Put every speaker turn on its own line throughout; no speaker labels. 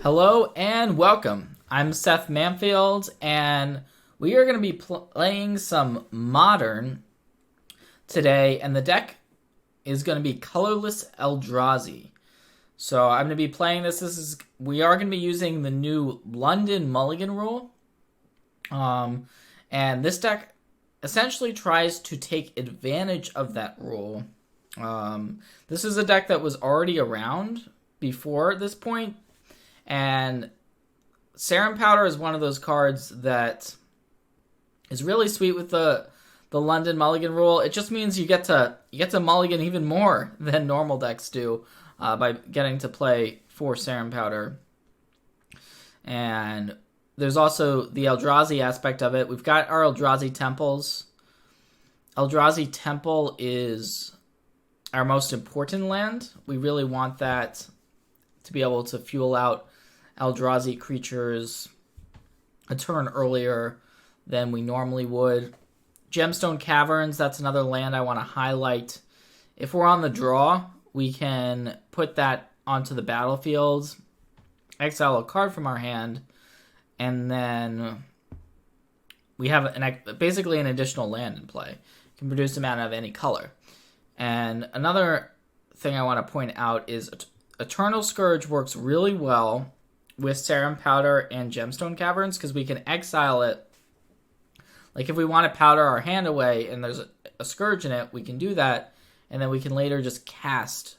Hello and welcome. I'm Seth Manfield, and we are going to be playing some Modern today, and the deck is going to be Colorless Eldrazi. So I'm going to be playing this. We are going to be using the new London mulligan rule, and this deck essentially tries to take advantage of that rule. This is a deck that was already around before this point. And Serum Powder is one of those cards that is really sweet with the London mulligan rule. It just means you get to mulligan even more than normal decks do by getting to play 4 Serum Powder. And there's also the Eldrazi aspect of it. We've got our Eldrazi temples. Eldrazi Temple is our most important land. We really want that to be able to fuel out Eldrazi creatures a turn earlier than we normally would. Gemstone Caverns, that's another land I want to highlight. If we're on the draw, we can put that onto the battlefield, exile a card from our hand, and then we have basically an additional land in play. It can produce a mana of any color. And another thing I want to point out is Eternal Scourge works really well with Serum Powder and Gemstone Caverns because we can exile it. Like if we want to powder our hand away and there's a Scourge in it, we can do that, and then we can later just cast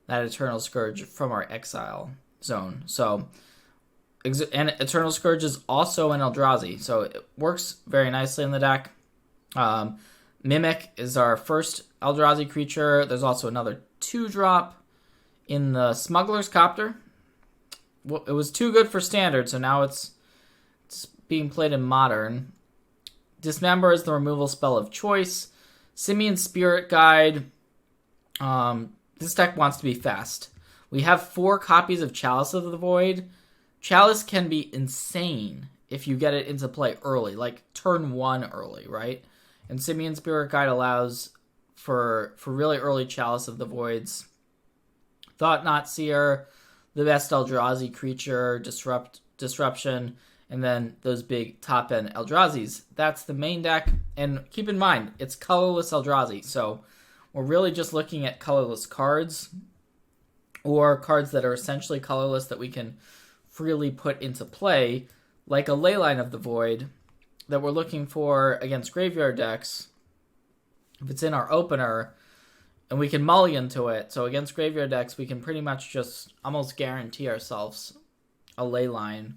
that Eternal Scourge from our exile zone. So, and Eternal Scourge is also an Eldrazi, so it works very nicely in the deck. Mimic is our first Eldrazi creature. There's also another 2-drop in the Smuggler's Copter. Well, it was too good for Standard, so now it's being played in Modern. Dismember is the removal spell of choice. Simian Spirit Guide. This deck wants to be fast. We have 4 copies of Chalice of the Void. Chalice can be insane if you get it into play early, like turn 1 early, right? And Simian Spirit Guide allows for really early Chalice of the Voids. Thought-Knot Seer, the best Eldrazi creature, Disruption, and then those big top-end Eldrazi's. That's the main deck, and keep in mind, it's colorless Eldrazi, so we're really just looking at colorless cards, or cards that are essentially colorless that we can freely put into play, like a Leyline of the Void, that we're looking for against graveyard decks. If it's in our opener, and we can mulligan to it. So against graveyard decks, we can pretty much just almost guarantee ourselves a Leyline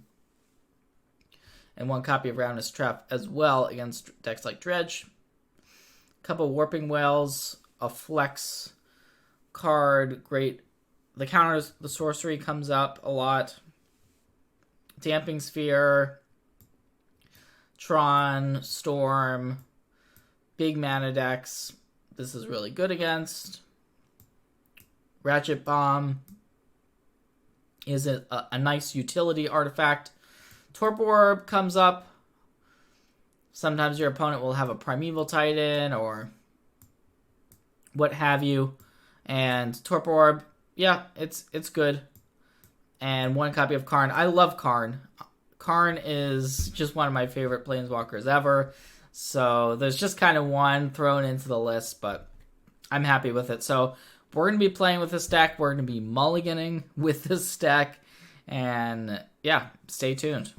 and 1 copy of Roundness Trap as well against decks like Dredge. A couple Warping Whales, a flex card, great. The counters, the sorcery comes up a lot. Damping Sphere, Tron, Storm, big mana decks. This is really good against. Ratchet Bomb is a nice utility artifact. Torpor Orb comes up. Sometimes your opponent will have a Primeval Titan or what have you. And Torpor Orb, yeah, it's good. And 1 copy of Karn. I love Karn. Karn is just one of my favorite planeswalkers ever. So there's just kind of 1 thrown into the list, but I'm happy with it. So we're going to be playing with this deck. We're going to be mulliganing with this deck. And yeah, stay tuned.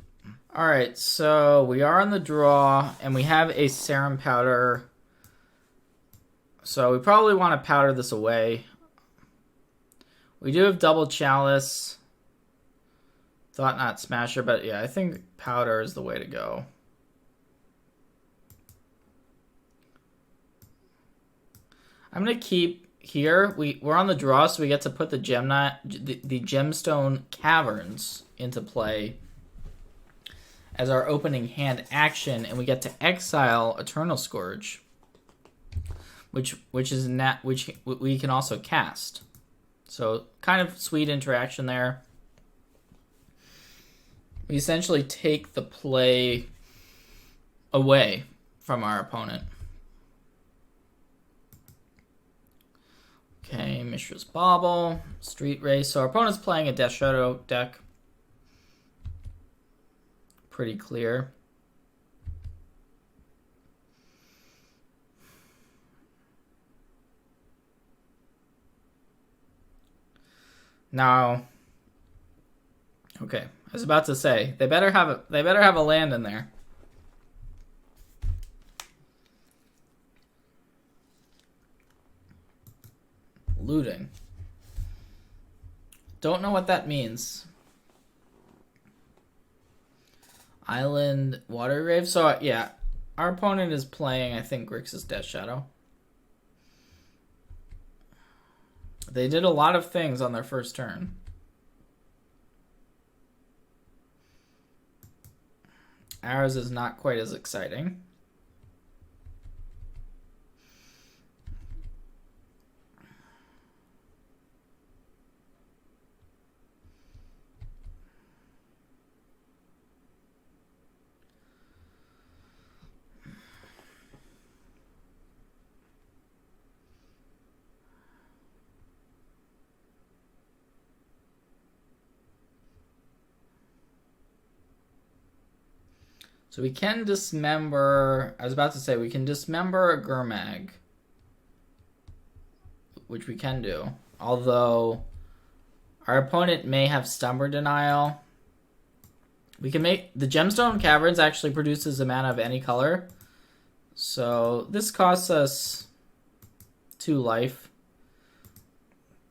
All right, so we are on the draw, and we have a Serum Powder. So we probably want to powder this away. We do have double Chalice. Thought-Knot Smasher, but yeah, I think powder is the way to go. I'm going to keep here. We're on the draw, so we get to put the Gemstone Caverns into play as our opening hand action, and we get to exile Eternal Scourge, which we can also cast. So kind of sweet interaction there. We essentially take the play away from our opponent. Okay, Mishra's Bauble, Street Race. So our opponent's playing a Death Shadow deck. pretty clear. Now, okay, I was about to say they better have a land in there. Looting. Don't know what that means. Island Water Grave. So yeah, our opponent is playing, I think, Grixis Death Shadow. They did a lot of things on their first turn. Ours is not quite as exciting. So we can dismember... I was about to say, we can dismember a Gurmag. Which we can do. Although, our opponent may have Stubborn Denial. We can make... The Gemstone Caverns actually produces a mana of any color. So, this costs us 2 life.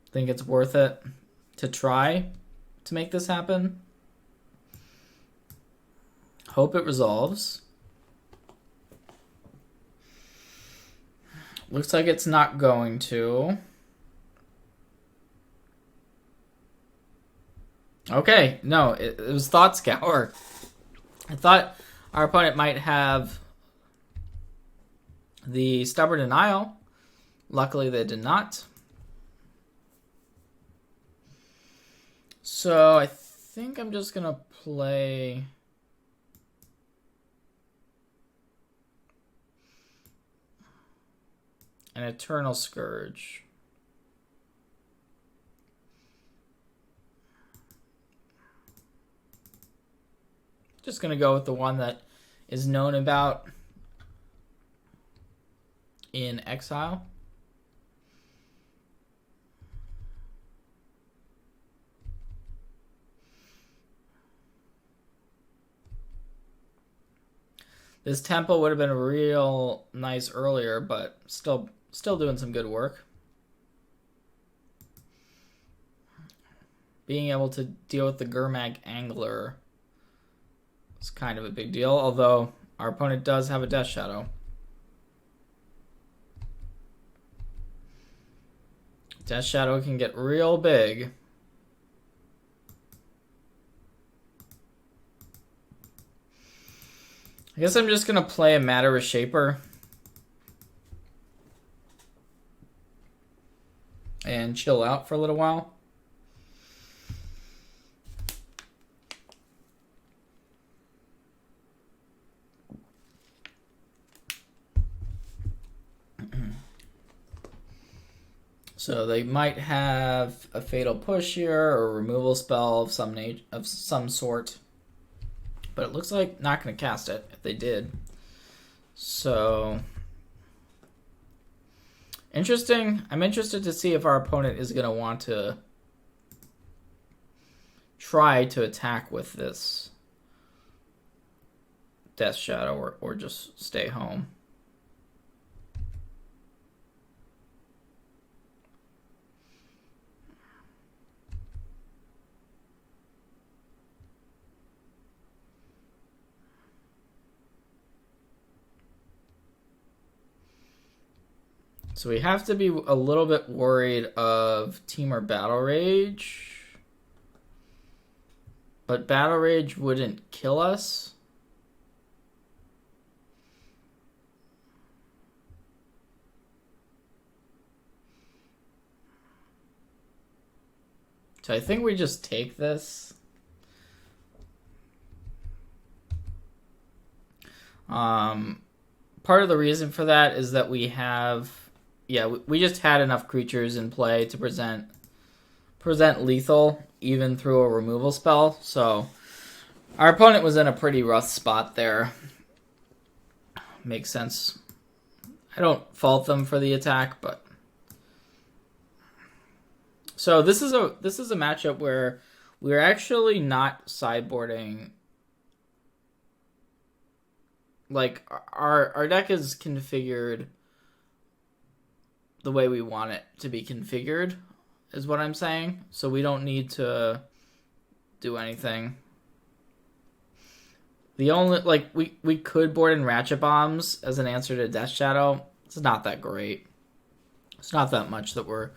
I think it's worth it to try to make this happen. Hope it resolves. Looks like it's not going to. Okay, no, it was Thought Scour. I thought our opponent might have the Stubborn Denial. Luckily, they did not. So I think I'm just going to play... an Eternal Scourge. Just going to go with the one that is known about in Exile. This tempo would have been real nice earlier, but still doing some good work. Being able to deal with the Gurmag Angler is kind of a big deal, although our opponent does have a Death Shadow. Death Shadow can get real big. I guess I'm just going to play a Matter of Shaper. And chill out for a little while. So they might have a Fatal Push here or a removal spell of some sort. But it looks like not going to cast it if they did. So... interesting. I'm interested to see if our opponent is going to want to try to attack with this Death Shadow or just stay home. So we have to be a little bit worried of Temur Battle Rage. But Battle Rage wouldn't kill us. So I think we just take this. Part of the reason for that is that we have... yeah, we just had enough creatures in play to present lethal even through a removal spell. So Our opponent was in a pretty rough spot there. Makes sense. I don't fault them for the attack, but so this is a matchup where we're actually not sideboarding. Like our deck is configured the way we want it to be configured, is what I'm saying. So we don't need to do anything. The only, like, we could board in Ratchet Bombs as an answer to Death Shadow. It's not that great. It's not that much that we're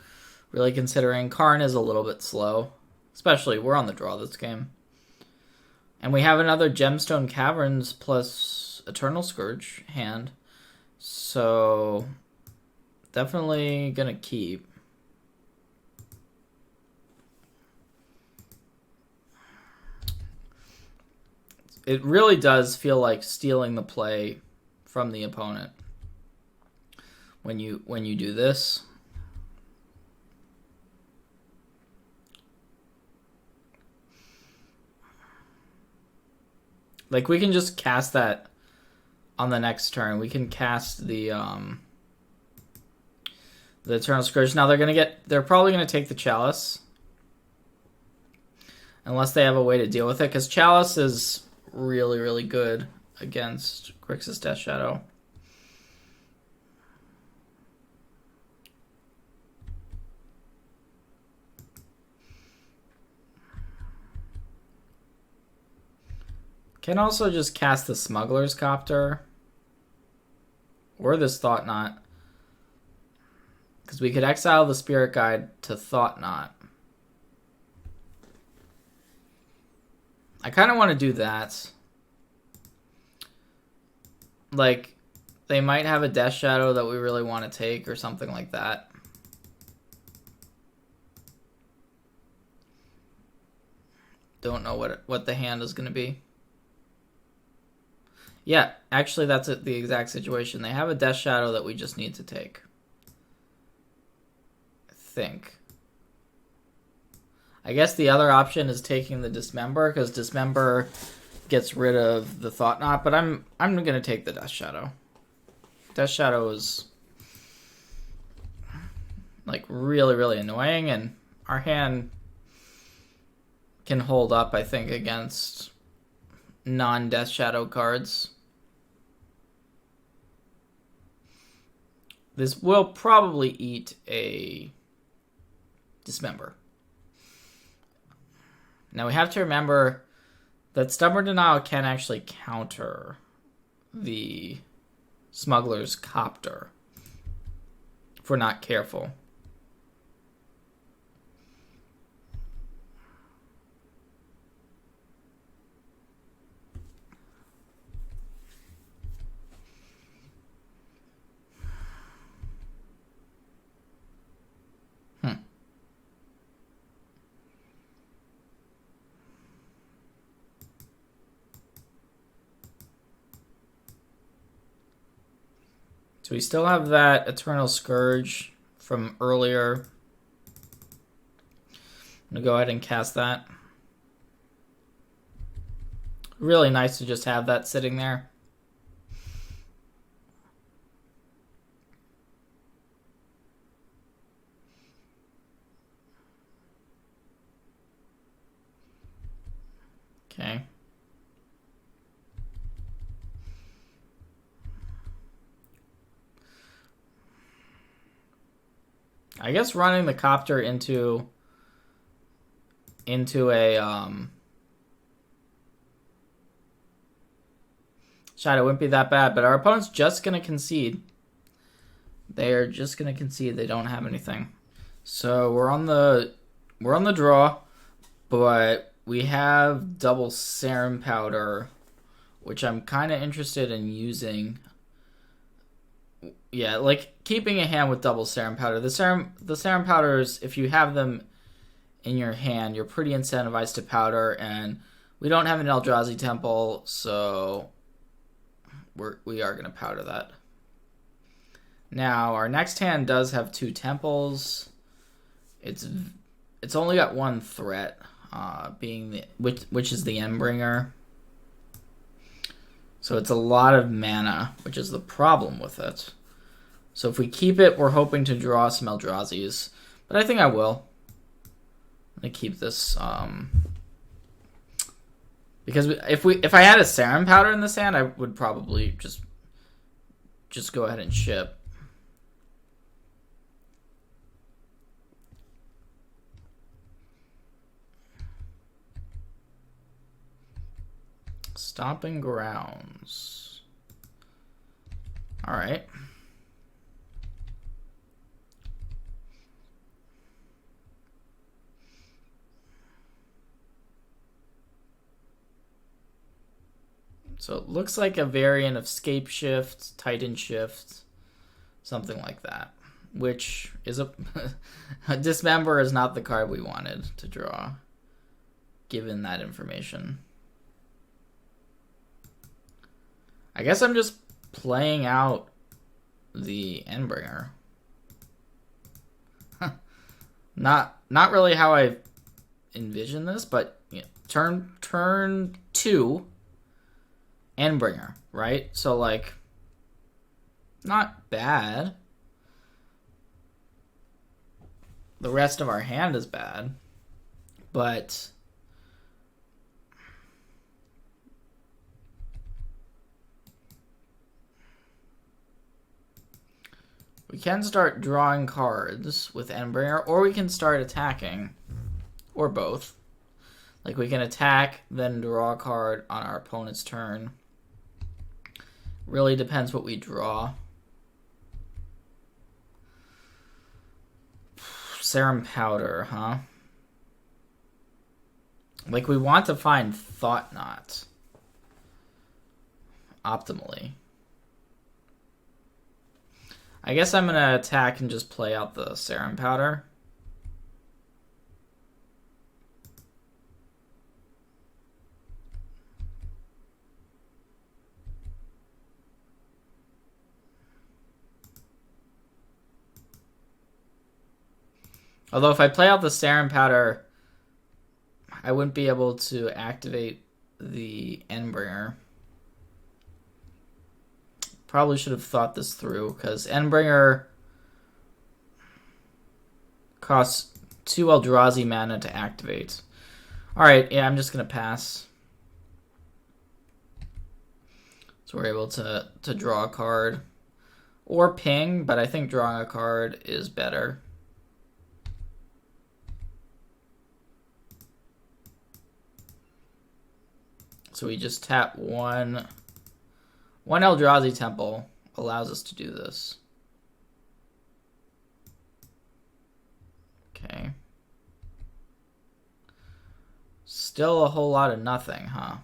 really considering. Karn is a little bit slow. Especially, we're on the draw this game. And we have another Gemstone Caverns plus Eternal Scourge hand. So, definitely gonna keep. It really does feel like stealing the play from the opponent when you do this. Like, we can just cast that on the next turn. We can cast the Eternal Scourge. Now they're probably gonna take the Chalice. Unless they have a way to deal with it, because Chalice is really, really good against Grixis Death Shadow. Can also just cast the Smuggler's Copter. Or this Thought Knot. Because we could exile the Spirit Guide to Thought Knot. I kind of want to do that. Like, they might have a Death Shadow that we really want to take or something like that. Don't know what the hand is going to be. Yeah, actually that's the exact situation. They have a Death Shadow that we just need to take. I think. I guess the other option is taking the Dismember, because Dismember gets rid of the Thought Knot, but I'm going to take the Death Shadow. Death Shadow is like really, really annoying, and our hand can hold up, I think, against non-Death Shadow cards. This will probably eat a Dismember. Now we have to remember that Stubborn Denial can actually counter the Smuggler's Copter if we're not careful. So we still have that Eternal Scourge from earlier. I'm going to go ahead and cast that. Really nice to just have that sitting there. Okay. I guess running the Copter into a Shadow wouldn't be that bad, but our opponent's just going to concede. They're just going to concede. They don't have anything. So we're on the draw, but we have double Serum Powder, which I'm kind of interested in using. Yeah, like keeping a hand with double Serum Powder. The Serum Powders, if you have them in your hand, you're pretty incentivized to powder, and we don't have an Eldrazi Temple, so we are going to powder that. Now, our next hand does have 2 temples. It's only got 1 threat, being which is the Endbringer. So it's a lot of mana, which is the problem with it. So if we keep it, we're hoping to draw some Eldrazi's. But I think I will. I'm going to keep this. Because if I had a Serum Powder in this hand, I would probably just go ahead and ship. Stomping Grounds. All right. So it looks like a variant of Scape Shift, Titan Shift, something like that. Which is a Dismember is not the card we wanted to draw, given that information. I guess I'm just playing out the Endbringer. Not really how I envision this, but you know, turn 2 Endbringer, right? So like not bad. The rest of our hand is bad, but we can start drawing cards with Endbringer, or we can start attacking, or both. Like we can attack, then draw a card on our opponent's turn. Really depends what we draw. Serum Powder, huh? Like we want to find Thought Knot optimally. I guess I'm going to attack and just play out the Serum Powder. Although if I play out the Serum Powder, I wouldn't be able to activate the Endbringer. Probably should have thought this through, because Endbringer costs 2 Eldrazi mana to activate. Alright, yeah, I'm just going to pass. So we're able to draw a card. Or ping, but I think drawing a card is better. So we just tap one Eldrazi Temple allows us to do this. Okay. Still a whole lot of nothing, huh?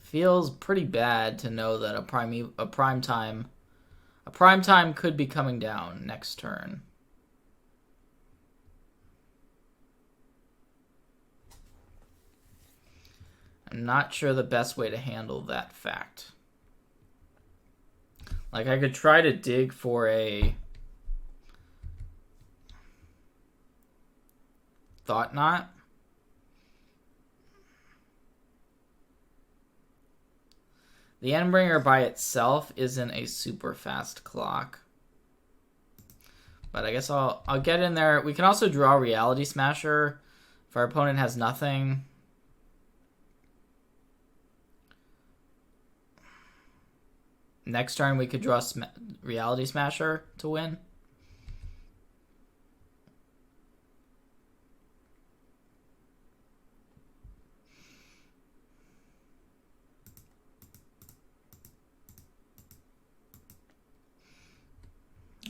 Feels pretty bad to know that a prime time could be coming down next turn. I'm not sure the best way to handle that fact. Like, I could try to dig for a Thought Knot. The Endbringer by itself isn't a super fast clock. But I guess I'll get in there. We can also draw Reality Smasher if our opponent has nothing. Next turn, we could draw Reality Smasher to win.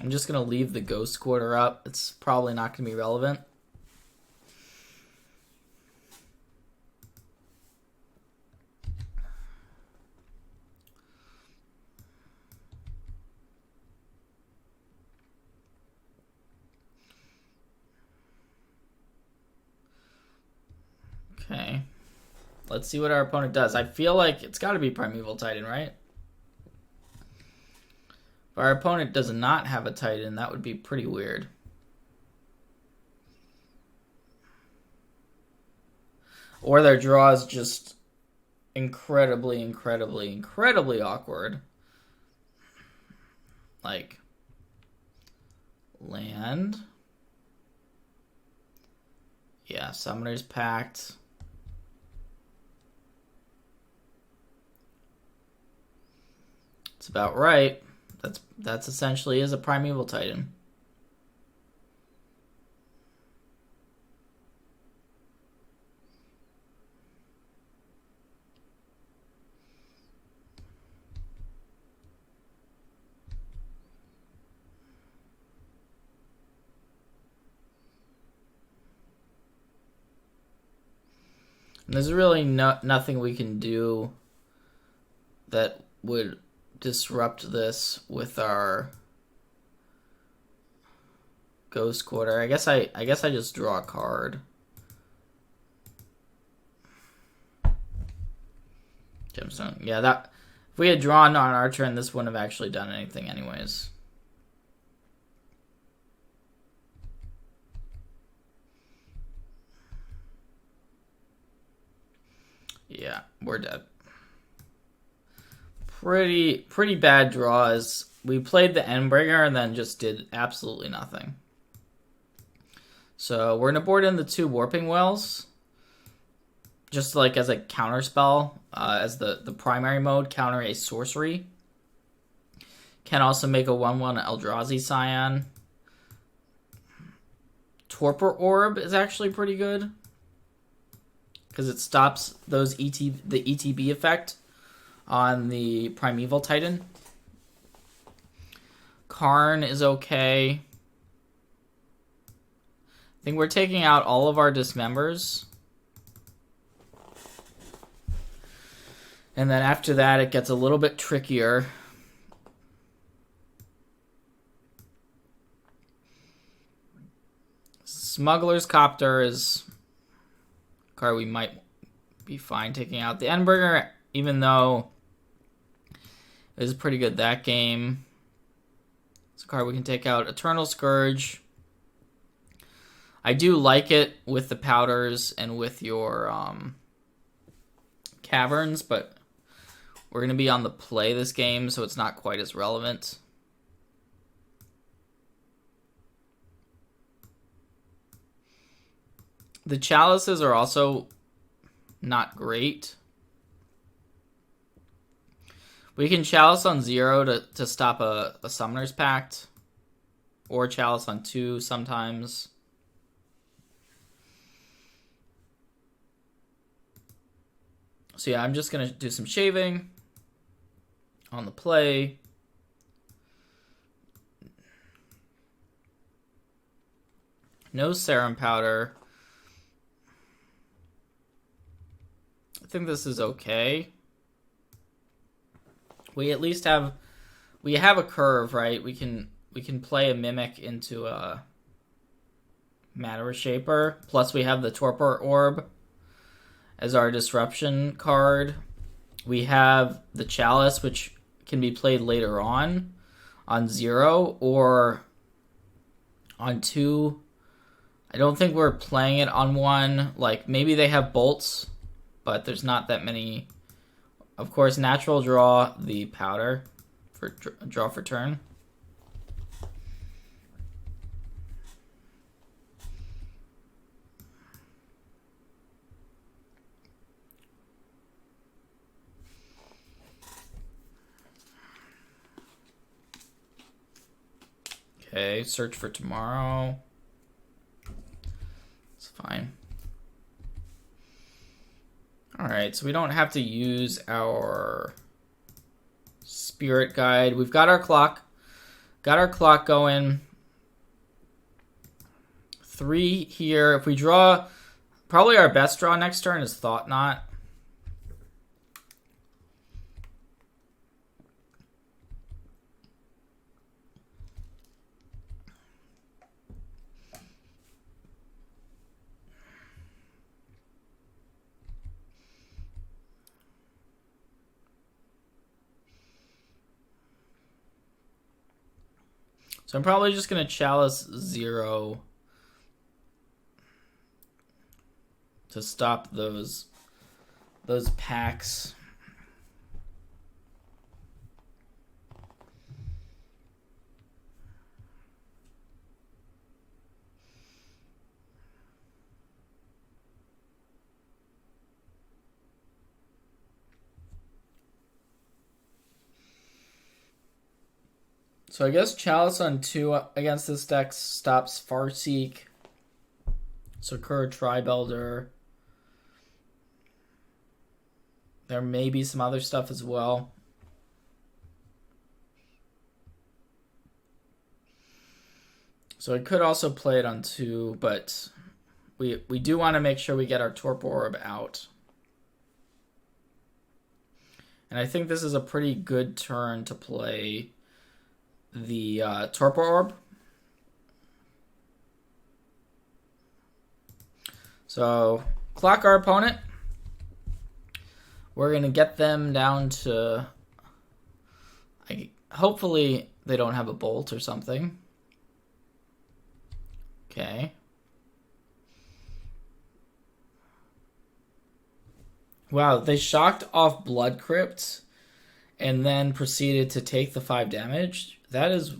I'm just going to leave the Ghost Quarter up. It's probably not going to be relevant. Okay. Let's see what our opponent does. I feel like it's got to be Primeval Titan, right? If our opponent does not have a Titan, that would be pretty weird. Or their draw is just incredibly, incredibly, incredibly awkward. Like, land. Yeah, Summoner's Pact. It's about right. That's essentially is a Primeval Titan. And there's really nothing we can do that would disrupt this with our Ghost Quarter. I guess I just draw a card. Gemstone. Yeah, that if we had drawn on our turn, this wouldn't have actually done anything anyways. Yeah, we're dead. Pretty bad draws. We played the Endbringer and then just did absolutely nothing. So we're gonna board in the 2 Warping Wells, just like as a counter spell, as the primary mode, counter a sorcery. Can also make a 1/1 Eldrazi Scion. Torpor Orb is actually pretty good because it stops the ETB effect on the Primeval Titan. Karn is okay. I think we're taking out all of our Dismembers. And then after that, it gets a little bit trickier. Smuggler's Copter is a card we might be fine taking out. The Endbringer, even though it was pretty good that game, it's a card we can take out. Eternal Scourge. I do like it with the powders and with your caverns, but we're going to be on the play this game, so it's not quite as relevant. The Chalices are also not great. We can Chalice on 0 to stop a Summoner's Pact, or Chalice on 2 sometimes. So yeah, I'm just going to do some shaving on the play. No Serum Powder. I think this is okay. We at least have a curve, right? We can play a Mimic into a Matter Shaper. Plus we have the Torpor Orb as our disruption card. We have the Chalice, which can be played later on 0 or on 2. I don't think we're playing it on 1. Like, maybe they have bolts, but there's not that many. Of course, natural draw the powder for draw for turn. Okay, search for tomorrow. It's fine. Alright, so we don't have to use our spirit guide. We've got our clock. Got our clock going. 3 here. If we draw, probably our best draw next turn is Thought Knot. So I'm probably just going to Chalice 0 to stop those packs. So I guess Chalice on 2 against this deck stops Farseek, Sakura Tribelder. There may be some other stuff as well. So I could also play it on 2, but we do want to make sure we get our Torpor Orb out. And I think this is a pretty good turn to play the Torpor Orb. So, clock our opponent. We're going to get them down to... hopefully they don't have a bolt or something. Okay. Wow, they shocked off Blood Crypt and then proceeded to take the 5 damage. That is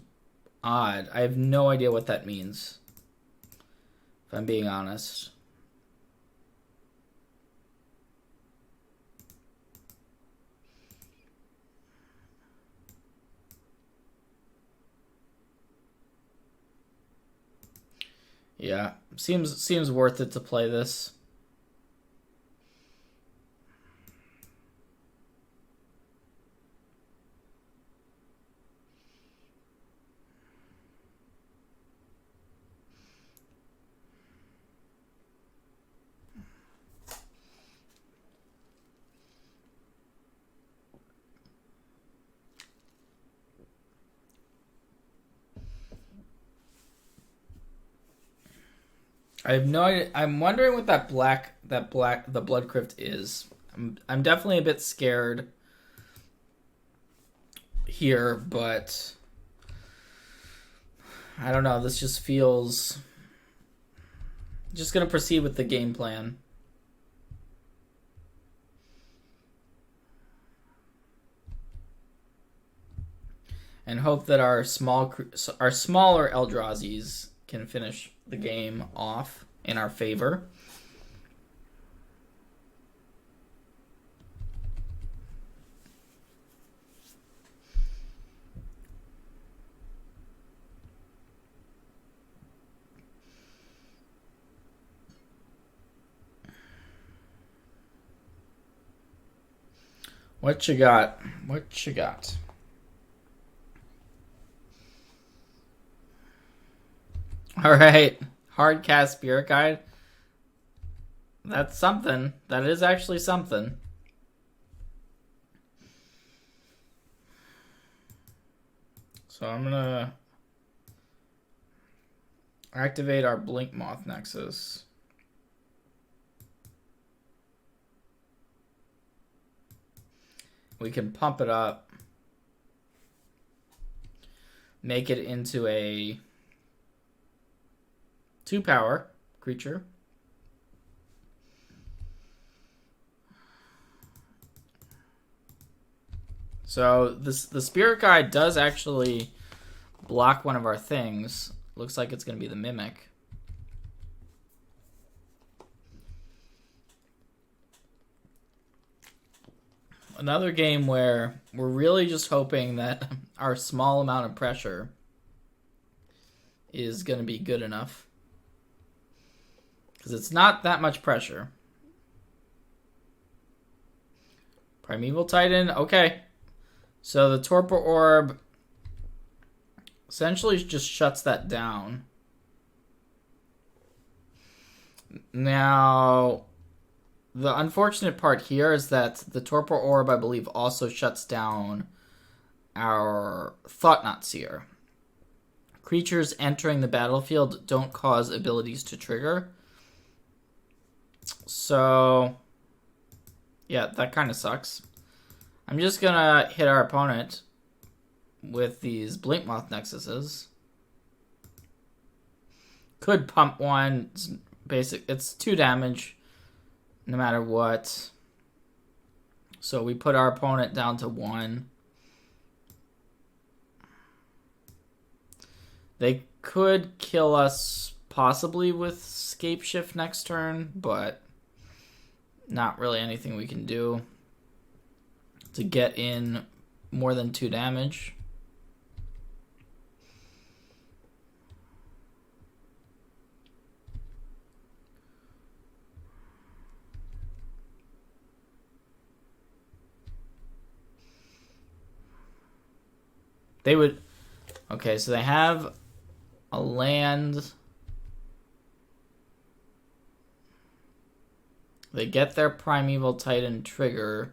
odd. I have no idea what that means, if I'm being honest. Yeah, seems worth it to play this. I have no idea. I'm wondering what the Blood Crypt is. I'm definitely a bit scared here, but I don't know. This just feels... Just gonna proceed with the game plan. And hope that our smaller Eldrazi's can finish the game off in our favor. What you got? What you got? All right, hard cast Spirit Guide. That's something. That is actually something. So I'm gonna activate our Blink Moth Nexus. We can pump it up, make it into a 2-power creature. So the Spirit Guide does actually block one of our things. Looks like it's going to be the Mimic. Another game where we're really just hoping that our small amount of pressure is going to be good enough. Because it's not that much pressure. Primeval Titan, okay. So the Torpor Orb essentially just shuts that down. Now, the unfortunate part here is that the Torpor Orb, I believe, also shuts down our Thought-Knot Seer. Creatures entering the battlefield don't cause abilities to trigger. So, yeah, that kind of sucks. I'm just gonna hit our opponent with these Blink Moth Nexuses. Could pump one. It's 2 damage. no matter what. So we put our opponent down to 1. They could kill us possibly with Scape Shift next turn, but not really anything we can do to get in more than 2 damage. They would... Okay, so they have a land. They get their Primeval Titan trigger.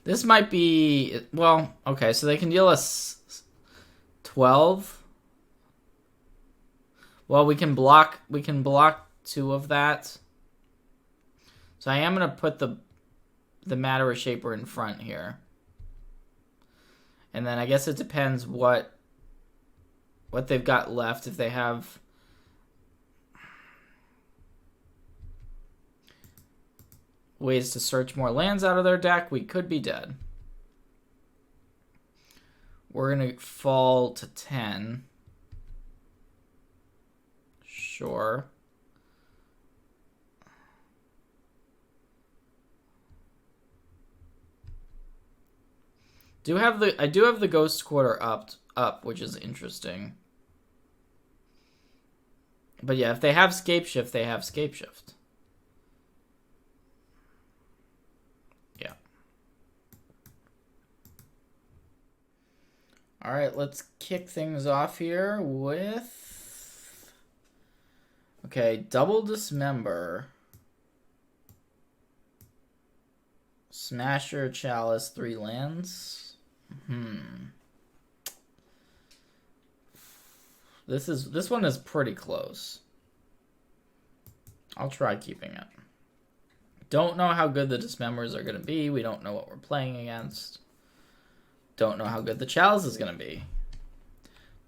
This might be... Well, okay, so they can deal us 12. Well, we can block 2 of that. So I am going to put the Matter Shaper in front here. And then I guess it depends what they've got left. If they have ways to search more lands out of their deck, we could be dead. We're going to fall to 10. Sure. I do have the Ghost Quarter up, which is interesting. But yeah, if they have Scape Shift, they have Scape Shift. Yeah. All right, let's kick things off here with... Okay, Double Dismember. Smasher, Chalice, 3 lands. This one is pretty close. I'll try keeping it. Don't know how good the Dismembers are going to be. We don't know what we're playing against. Don't know how good the Chalice is going to be.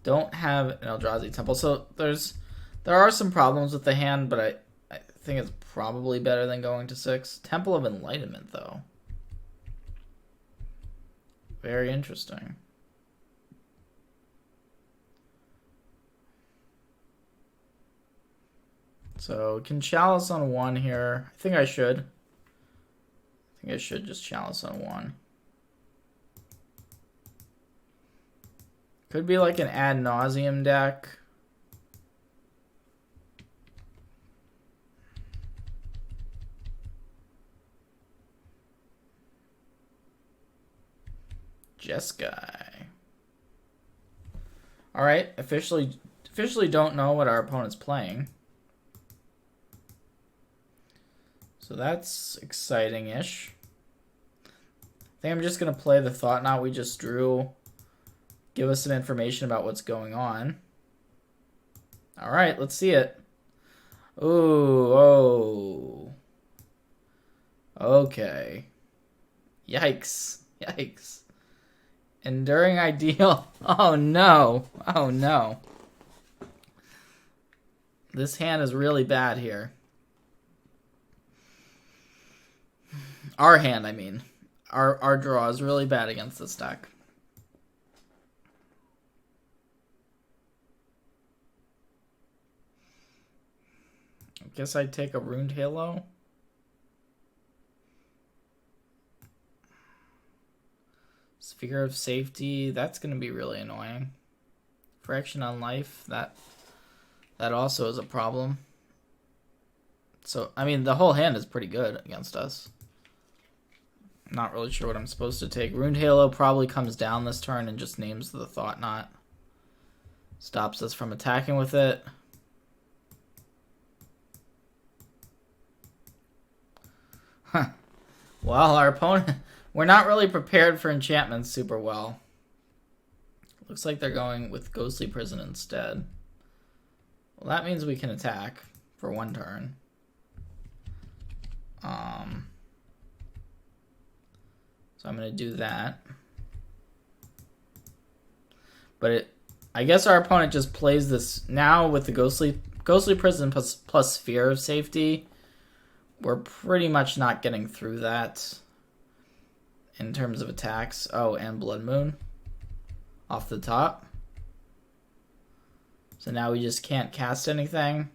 Don't have an Eldrazi Temple. So there are some problems with the hand, but I think it's probably better than going to 6. Temple of Enlightenment, though. Very interesting. So, can Chalice on 1 here. I think I should. Just Chalice on 1. Could be like an Ad Nauseam deck. Jeskai. All right, officially don't know what our opponent's playing. So that's exciting-ish. I think I'm just going to play the Thought Knot we just drew. Give us some information about what's going on. All right, let's see it. Ooh, oh. Okay. Yikes. Yikes. Enduring Ideal. Oh, no. Oh, no. This hand is really bad here. Our hand, I mean. Our draw is really bad against this deck. I guess I'd take a Runed Halo. Sphere of Safety, that's going to be really annoying. Fraction on Life, that also is a problem. So, I mean, the whole hand is pretty good against us. Not really sure what I'm supposed to take. Runed Halo probably comes down this turn and just names the Thought Knot. Stops us from attacking with it. Huh. Well, our opponent... We're not really prepared for enchantments super well. Looks like they're going with Ghostly Prison instead. Well, that means we can attack for 1 turn. So I'm going to do that. But I guess our opponent just plays this now with the Ghostly Ghostly Prison plus Sphere of Safety, we're pretty much not getting through that in terms of attacks. Oh, and Blood Moon off the top. So now we just can't cast anything.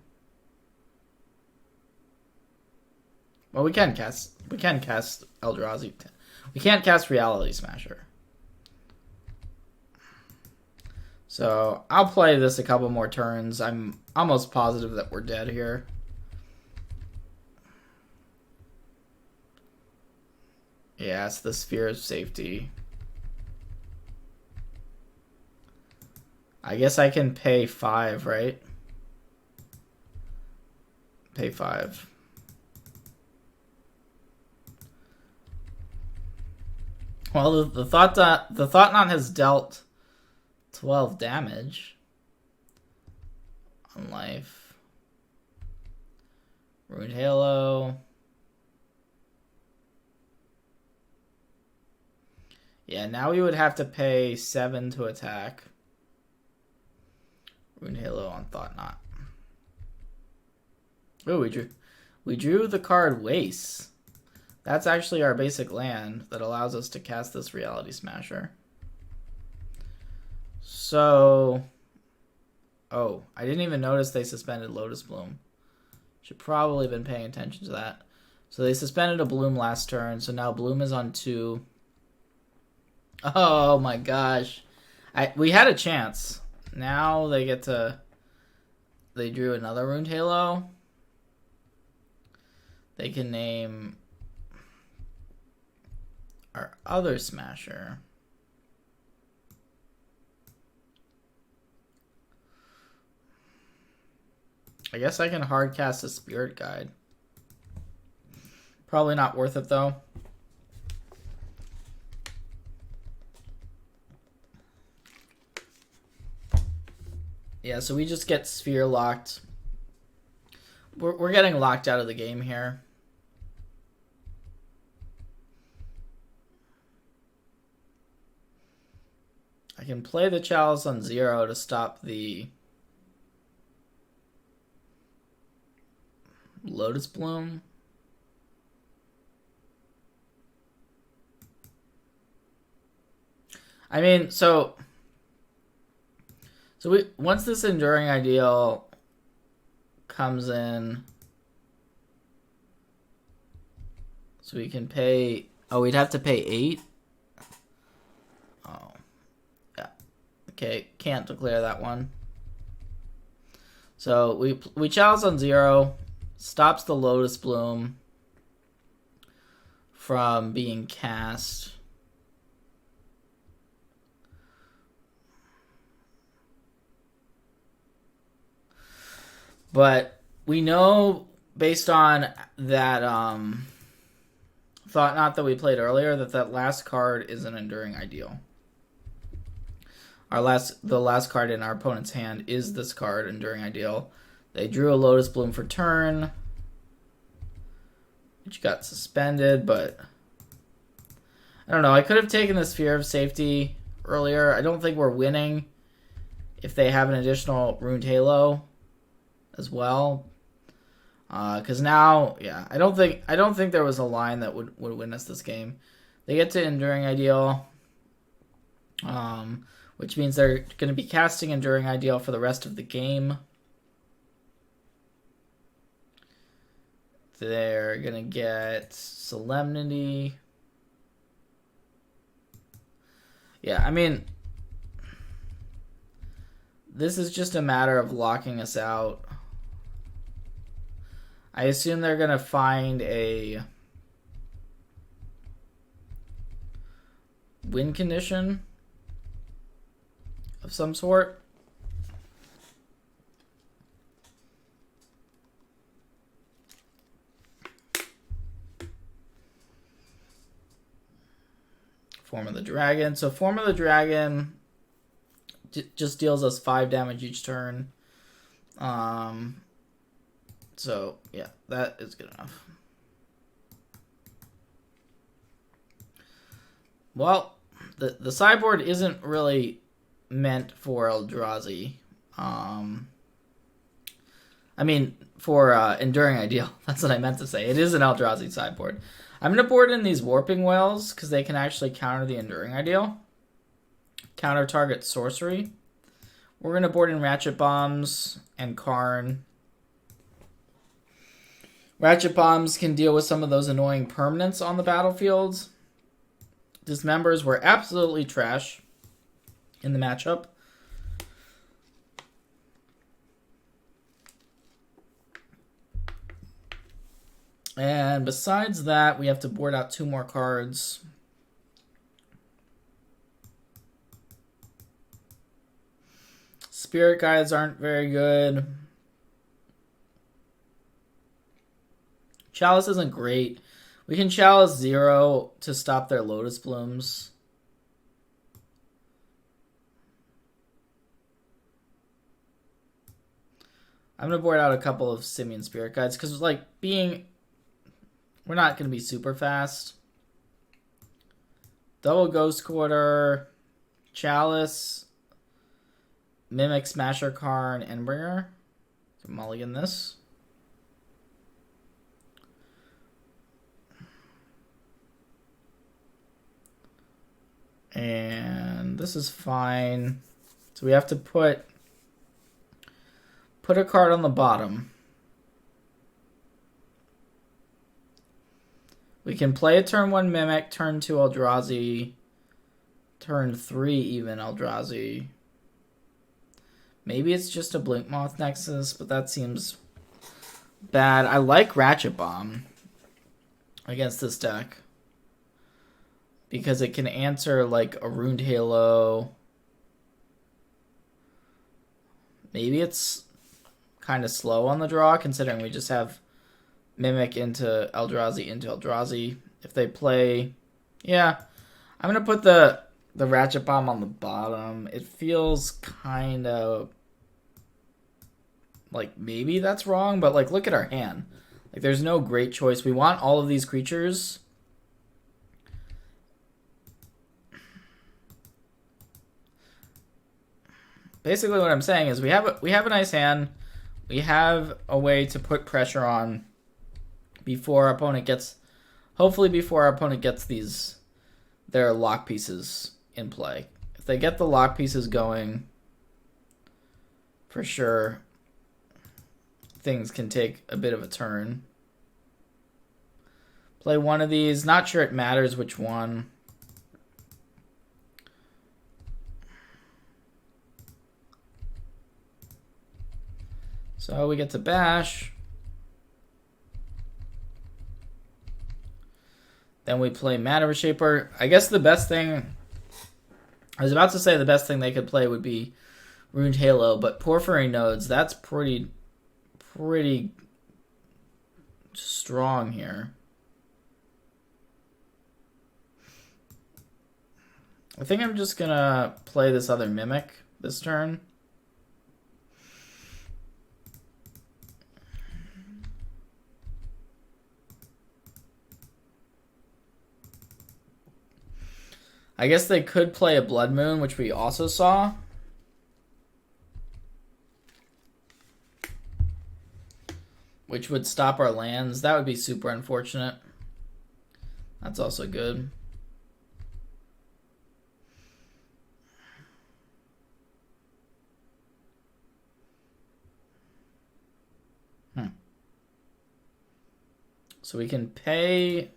Well, we can cast Eldrazi. We can't cast Reality Smasher. So I'll play this a couple more turns. I'm almost positive that we're dead here. Yeah, it's the Sphere of Safety. I guess I can pay 5, right? Pay 5. Well, the Thought Knot has dealt 12 damage on life. Ruined Halo. Yeah, now we would have to pay 7 to attack. Ruined Halo on Thought Knot. Oh, we drew the card Waste. That's actually our basic land that allows us to cast this Reality Smasher. So, oh, I didn't even notice they suspended Lotus Bloom. Should probably have been paying attention to that. So they suspended a Bloom last turn, so now Bloom is on 2. Oh my gosh. We had a chance. Now they get to... They drew another Ruined Halo. They can name our other Smasher. I guess I can hard cast a Spirit Guide. Probably not worth it though. Yeah, so we just get Sphere locked. We're getting locked out of the game here. I can play the Chalice on 0 to stop the Lotus Bloom. I mean, so once this Enduring Ideal comes in, so we can pay. Oh, we'd have to pay 8. Oh, yeah. Okay, can't declare that one. So we Chalice on 0, stops the Lotus Bloom from being cast. But we know, based on that Thought Knot that we played earlier, that last card is an Enduring Ideal. The last card in our opponent's hand is this card, Enduring Ideal. They drew a Lotus Bloom for turn, which got suspended, but I don't know. I could have taken the Sphere of Safety earlier. I don't think we're winning if they have an additional Ruined Halo as well, because now, yeah, I don't think there was a line that would win us this game. They get to Enduring Ideal, which means they're going to be casting Enduring Ideal for the rest of the game. They're going to get Solemnity. Yeah, I mean, this is just a matter of locking us out. I assume they're going to find a win condition of some sort. Form of the Dragon. So Form of the Dragon just deals us 5 damage each turn. So, yeah, that is good enough. Well, the sideboard isn't really meant for Eldrazi. I mean, for Enduring Ideal. That's what I meant to say. It is an Eldrazi sideboard. I'm going to board in these Warping Wells because they can actually counter the Enduring Ideal. Counter target sorcery. We're going to board in Ratchet Bombs and Karn. Ratchet Bombs can deal with some of those annoying permanents on the battlefield. Dismembers were absolutely trash in the matchup. And besides that, we have to board out 2 more cards. Spirit Guides aren't very good. Chalice isn't great. We can Chalice 0 to stop their Lotus Blooms. I'm going to board out a couple of Simian Spirit Guides because, like, we're not going to be super fast. Double Ghost Quarter, Chalice, Mimic, Smasher, Karn, Endbringer. Mulligan this. And this is fine. So we have to put a card on the bottom. We can play a turn 1 Mimic, turn 2 Eldrazi, turn 3 even Eldrazi. Maybe it's just a Blinkmoth Nexus, but that seems bad. I like Ratchet Bomb against this deck because it can answer like a Ruined Halo. Maybe it's kind of slow on the draw considering we just have Mimic into Eldrazi. If they play... Yeah, I'm going to put the Ratchet Bomb on the bottom. It feels kind of... like, maybe that's wrong, but, like, look at our hand. Like, there's no great choice. We want all of these creatures. Basically what I'm saying is we have a nice hand. We have a way to put pressure on before our opponent gets... hopefully before our opponent gets their lock pieces in play. If they get the lock pieces going, for sure, things can take a bit of a turn. Play one of these. Not sure it matters which one. So we get to bash. Then we play Matter Shaper. I guess the best thing... I was about to say the best thing they could play would be Ruined Halo, but Porphyry Nodes, that's pretty strong here. I think I'm just gonna play this other Mimic this turn. I guess they could play a Blood Moon, which we also saw. Which would stop our lands. That would be super unfortunate. That's also good. So we can pay...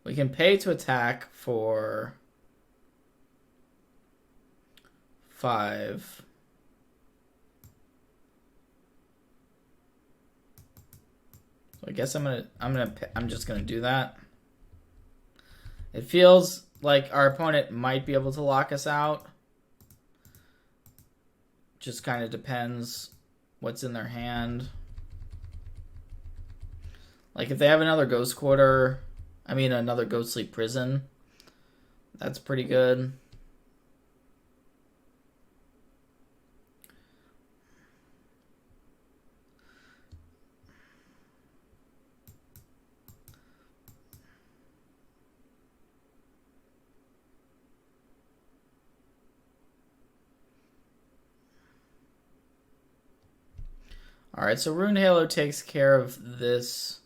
we can pay to attack for 5. So I guess I'm just gonna do that. It feels like our opponent might be able to lock us out. Just kind of depends what's in their hand. Like if they have another Ghost Quarter, another Ghostly Prison, that's pretty good. Alright, so Rune Halo takes care of this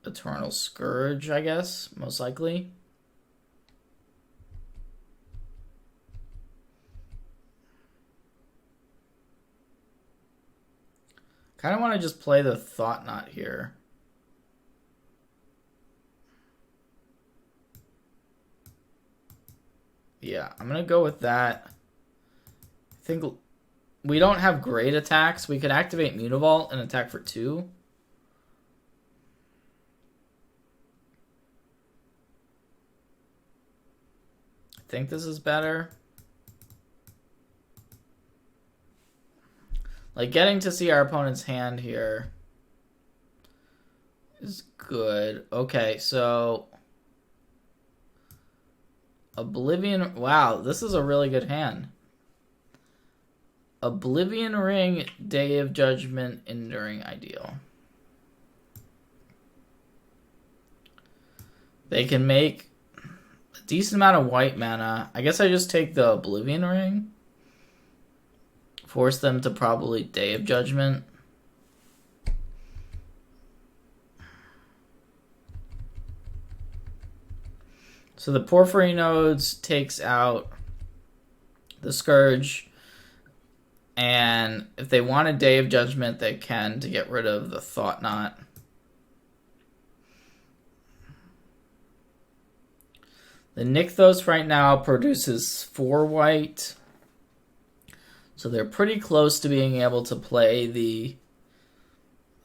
Eternal Scourge, I guess, most likely. Kind of want to just play the Thought Knot here. Yeah, I'm going to go with that. I think we don't have great attacks. We could activate Mutavault and attack for 2. I think this is better. Like, getting to see our opponent's hand here is good. Okay, so Oblivion. Wow, this is a really good hand. Oblivion Ring, Day of Judgment, Enduring Ideal. They can make a decent amount of white mana. I guess I just take the Oblivion Ring. Force them to probably Day of Judgment. So the Porphyry Nodes takes out the Scourge. And if they want a Day of Judgment, they can to get rid of the Thought Knot. The Nykthos right now produces 4 white. So they're pretty close to being able to play the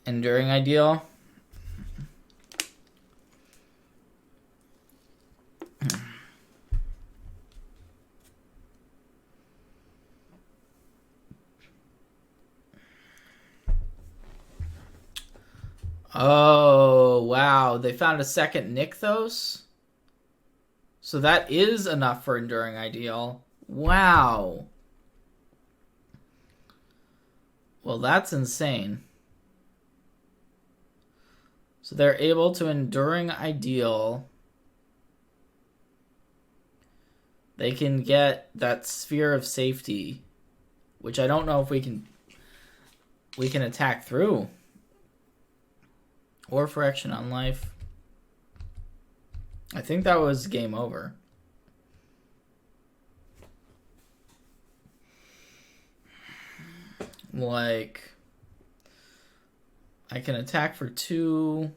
Enduring Ideal. Oh, wow. They found a second Nykthos? So that is enough for Enduring Ideal. Wow. Well, that's insane. So they're able to Enduring Ideal. They can get that Sphere of Safety, which I don't know if we can attack through. Or Fraction on Life. I think that was game over. Like, I can attack for 2.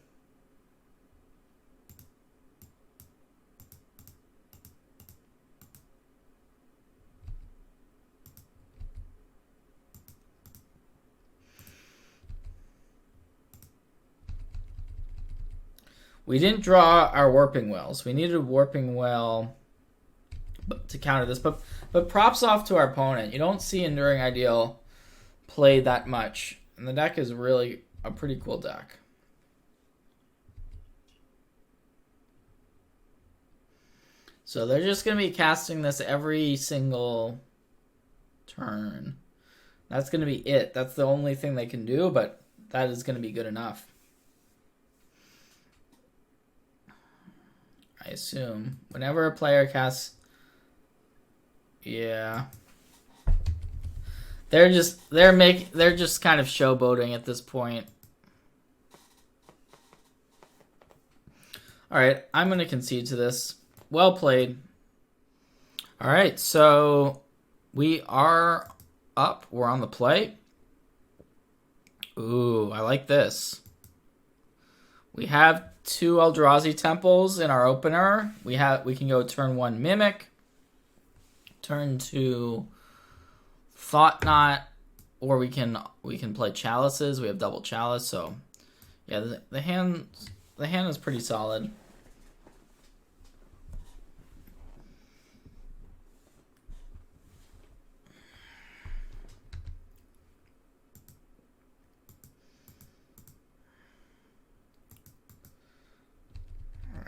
We didn't draw our Warping Wells. We needed a Warping Well to counter this. But props off to our opponent. You don't see Enduring Ideal play that much. And the deck is really a pretty cool deck. So they're just going to be casting this every single turn. That's going to be it. That's the only thing they can do, but that is going to be good enough. I assume. Whenever a player casts... Yeah. They're just kind of showboating at this point. Alright, I'm going to concede to this. Well played. Alright, so we are up. We're on the play. Ooh, I like this. We have 2 Eldrazi Temples in our opener. We can go turn 1 Mimic, turn 2 Thought Knot, or we can play Chalices. We have double Chalice, so yeah, the hand is pretty solid.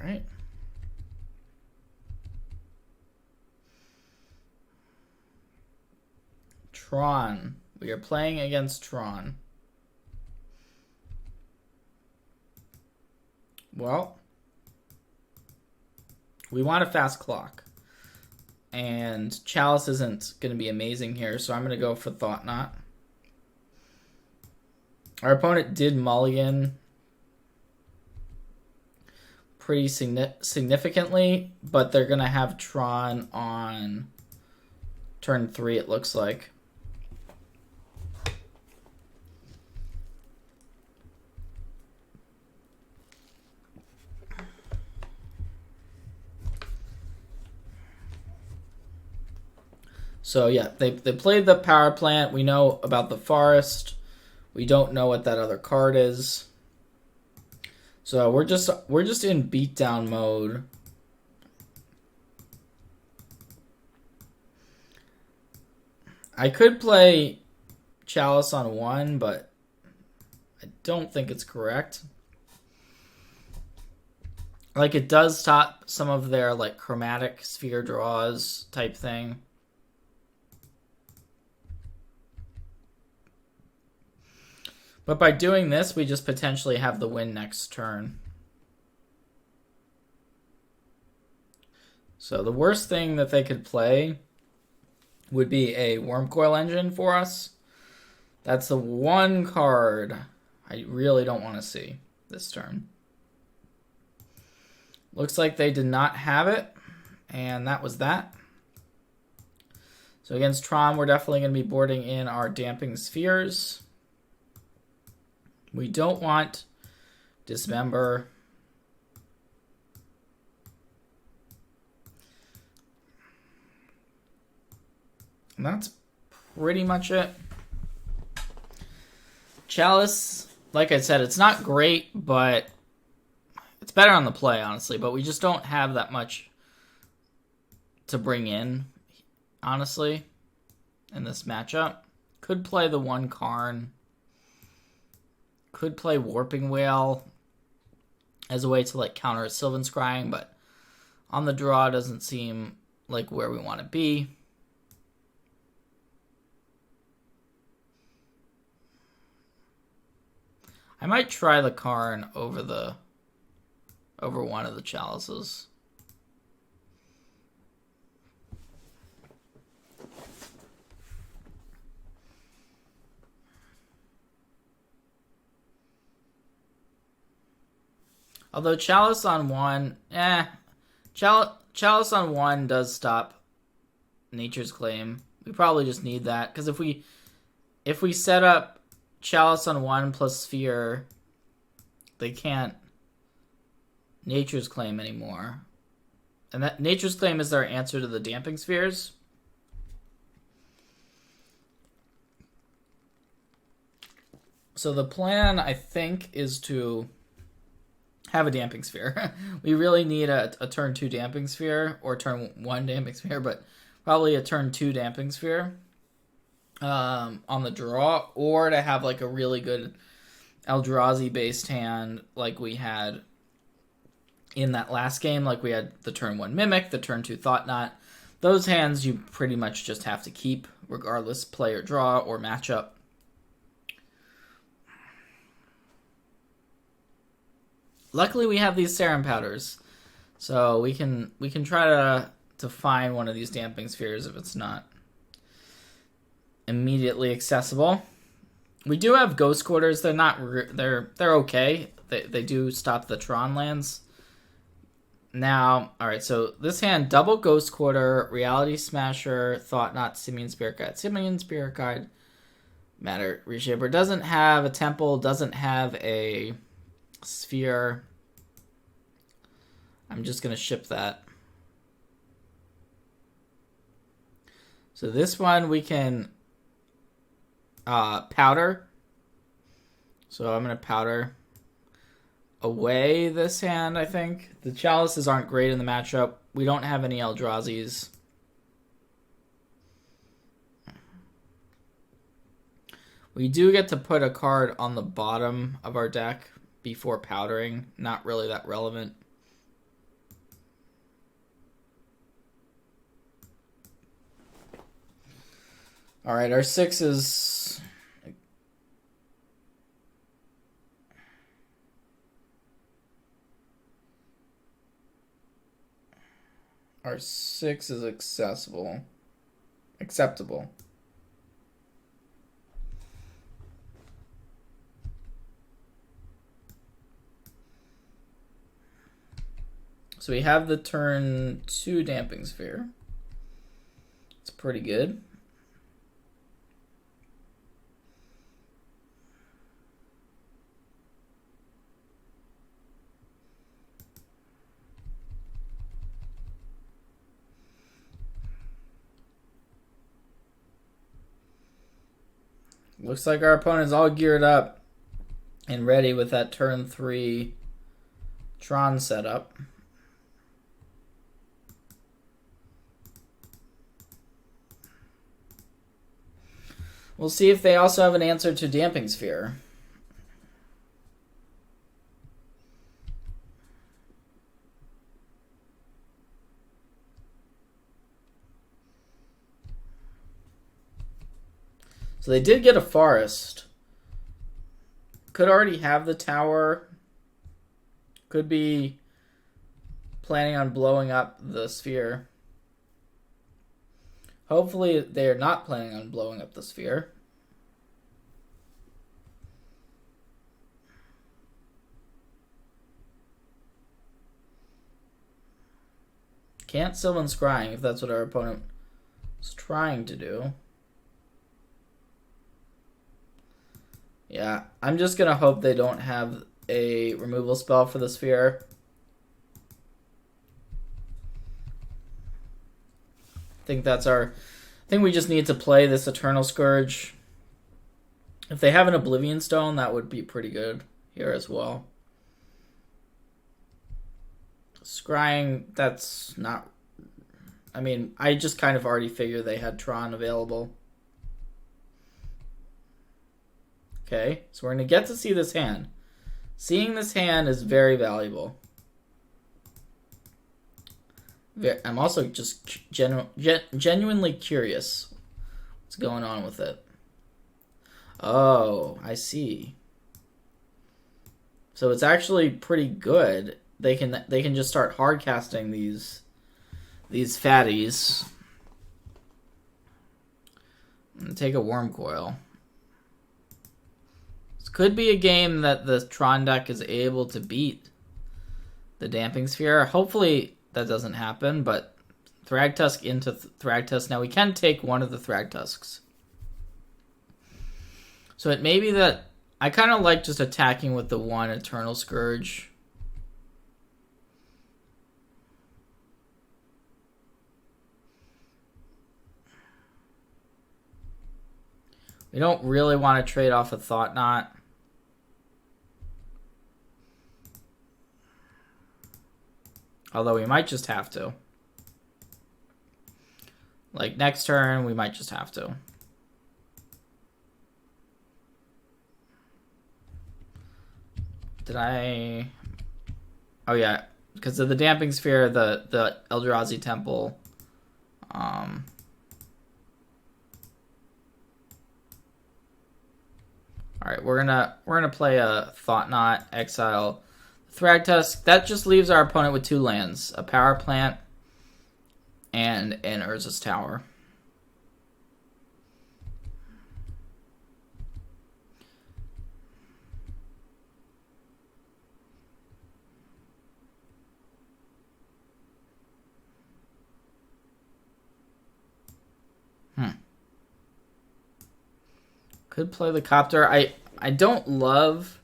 All right. Tron. We are playing against Tron. Well, we want a fast clock. And Chalice isn't going to be amazing here, so I'm going to go for Thought Knot. Our opponent did mulligan pretty significantly, but they're going to have Tron on turn 3, it looks like. So yeah, they played the power plant. We know about the forest. We don't know what that other card is. So we're just in beatdown mode. I could play Chalice on 1, but I don't think it's correct. Like, it does stop some of their like chromatic sphere draws type thing. But by doing this, we just potentially have the win next turn. So the worst thing that they could play would be a Wormcoil Engine for us. That's the one card I really don't want to see this turn. Looks like they did not have it, and that was that. So against Tron, we're definitely going to be boarding in our Damping Spheres. We don't want Dismember. And that's pretty much it. Chalice, like I said, it's not great, but it's better on the play, honestly. But we just don't have that much to bring in, honestly, in this matchup. Could play the one Karn. Could play Warping Whale as a way to like counter a Sylvan Scrying, but on the draw doesn't seem like where we want to be. I might try the Karn over one of the Chalices. Although Chalice on 1, Chalice on 1 does stop Nature's Claim. We probably just need that, because if we set up Chalice on 1 plus Sphere, they can't Nature's Claim anymore. And that Nature's Claim is their answer to the Damping Spheres. So the plan, I think, is to have a Damping Sphere. We really need a turn 2 Damping Sphere, or turn 1 Damping Sphere, but probably a turn 2 Damping Sphere on the draw, or to have like a really good Eldrazi based hand like we had in that last game. Like we had the turn 1 Mimic, the turn 2 Thought Knot. Those hands you pretty much just have to keep regardless play or draw or matchup. Luckily, we have these Serum Powders, so we can try to find one of these Damping Spheres if it's not immediately accessible. We do have Ghost Quarters. They're not they're okay. They do stop the Tron lands. Now, all right. So this hand: double Ghost Quarter, Reality Smasher, Thought Knot, Simian Spirit Guide, Simian Spirit Guide, Matter Reshaper. Doesn't have a temple. Doesn't have a sphere. I'm just going to ship that. So this one we can powder. So I'm going to powder away this hand, I think. The Chalices aren't great in the matchup. We don't have any Eldrazi's. We do get to put a card on the bottom of our deck before powdering. Not really that relevant. Alright, our 6 is... Our 6 is acceptable. So we have the turn 2 Damping Sphere. It's pretty good. Looks like our opponent's all geared up and ready with that turn 3 Tron setup. We'll see if they also have an answer to Damping Sphere. So they did get a forest. Could already have the tower. Could be planning on blowing up the sphere. Hopefully they are not planning on blowing up the sphere. Can't Sylvan Scrying if that's what our opponent is trying to do. Yeah, I'm just going to hope they don't have a removal spell for the sphere. I think we just need to play this Eternal Scourge. If they have an Oblivion Stone, that would be pretty good here as well. Scrying, that's not... I mean, I just kind of already figured they had Tron available. Okay, so we're going to get to see this hand. Seeing this hand is very valuable. I'm also just genuinely curious what's going on with it. Oh, I see. So it's actually pretty good. They can just start hard casting these fatties. And take a Worm Coil. Could be a game that the Tron deck is able to beat the Damping Sphere. Hopefully that doesn't happen, but Thragtusk into Thragtusk. Now we can take one of the Thragtusks. So it may be that I kind of like just attacking with the one Eternal Scourge. We don't really want to trade off a Thought Knot. Although we might just have to. Like next turn, we might just have to. Did I... Oh yeah, because of the Damping Sphere, the Eldrazi Temple. Alright, we're gonna play a Thought Knot, exile Thragtusk. That just leaves our opponent with 2 lands, a Power Plant and an Urza's Tower. Could play the Copter. I don't love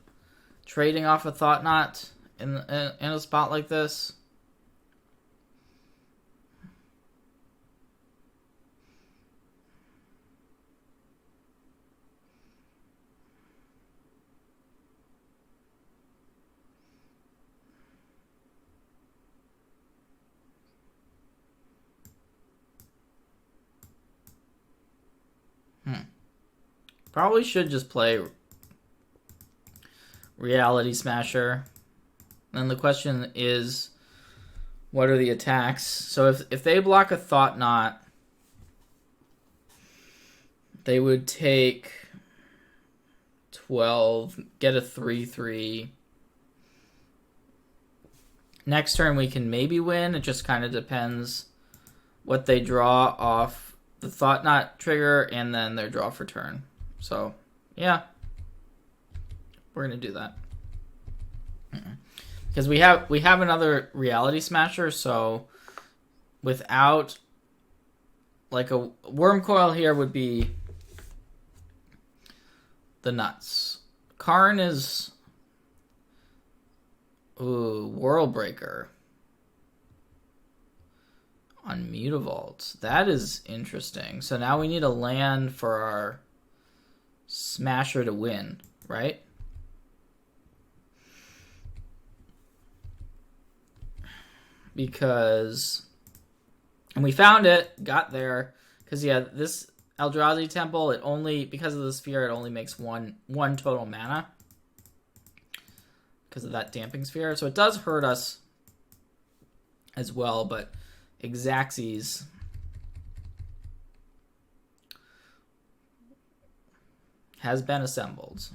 trading off a Thought Knot in a spot like this. Probably should just play Reality Smasher. Then the question is, what are the attacks? So if they block a Thought Knot, they would take 12, get a 3/3. Next turn we can maybe win. It just kind of depends what they draw off the Thought Knot trigger and then their draw for turn. So, yeah. We're going to do that. Because we have another Reality Smasher, so without like a Worm Coil here would be the nuts. Karn is World Breaker on Mutavault. That is interesting. So now we need a land for our Smasher to win, right? Because, and we found it, got there, because yeah, this Eldrazi Temple, it only, because of the sphere, it only makes one total mana. Because of that damping sphere. So it does hurt us as well, but Xaxes has been assembled.